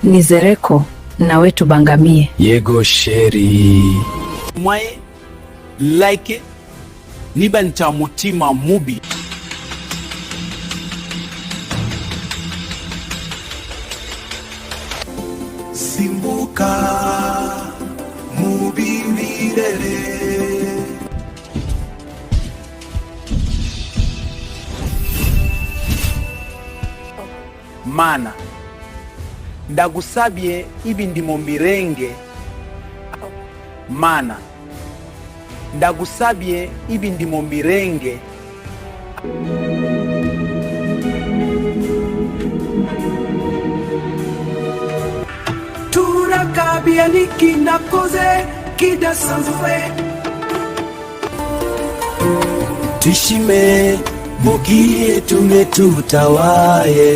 nizereko nawe tubangamie. Yego sheri mwae like niba ncha mutima mubi. Simbuka mubi mirere mana ndagusabye ibi ndimo mbirenge, mana ndagusabye ibi ndimo mbirenge. Turakabia nikinakoze kidasanzwe tushime mugiye tumetutawaye.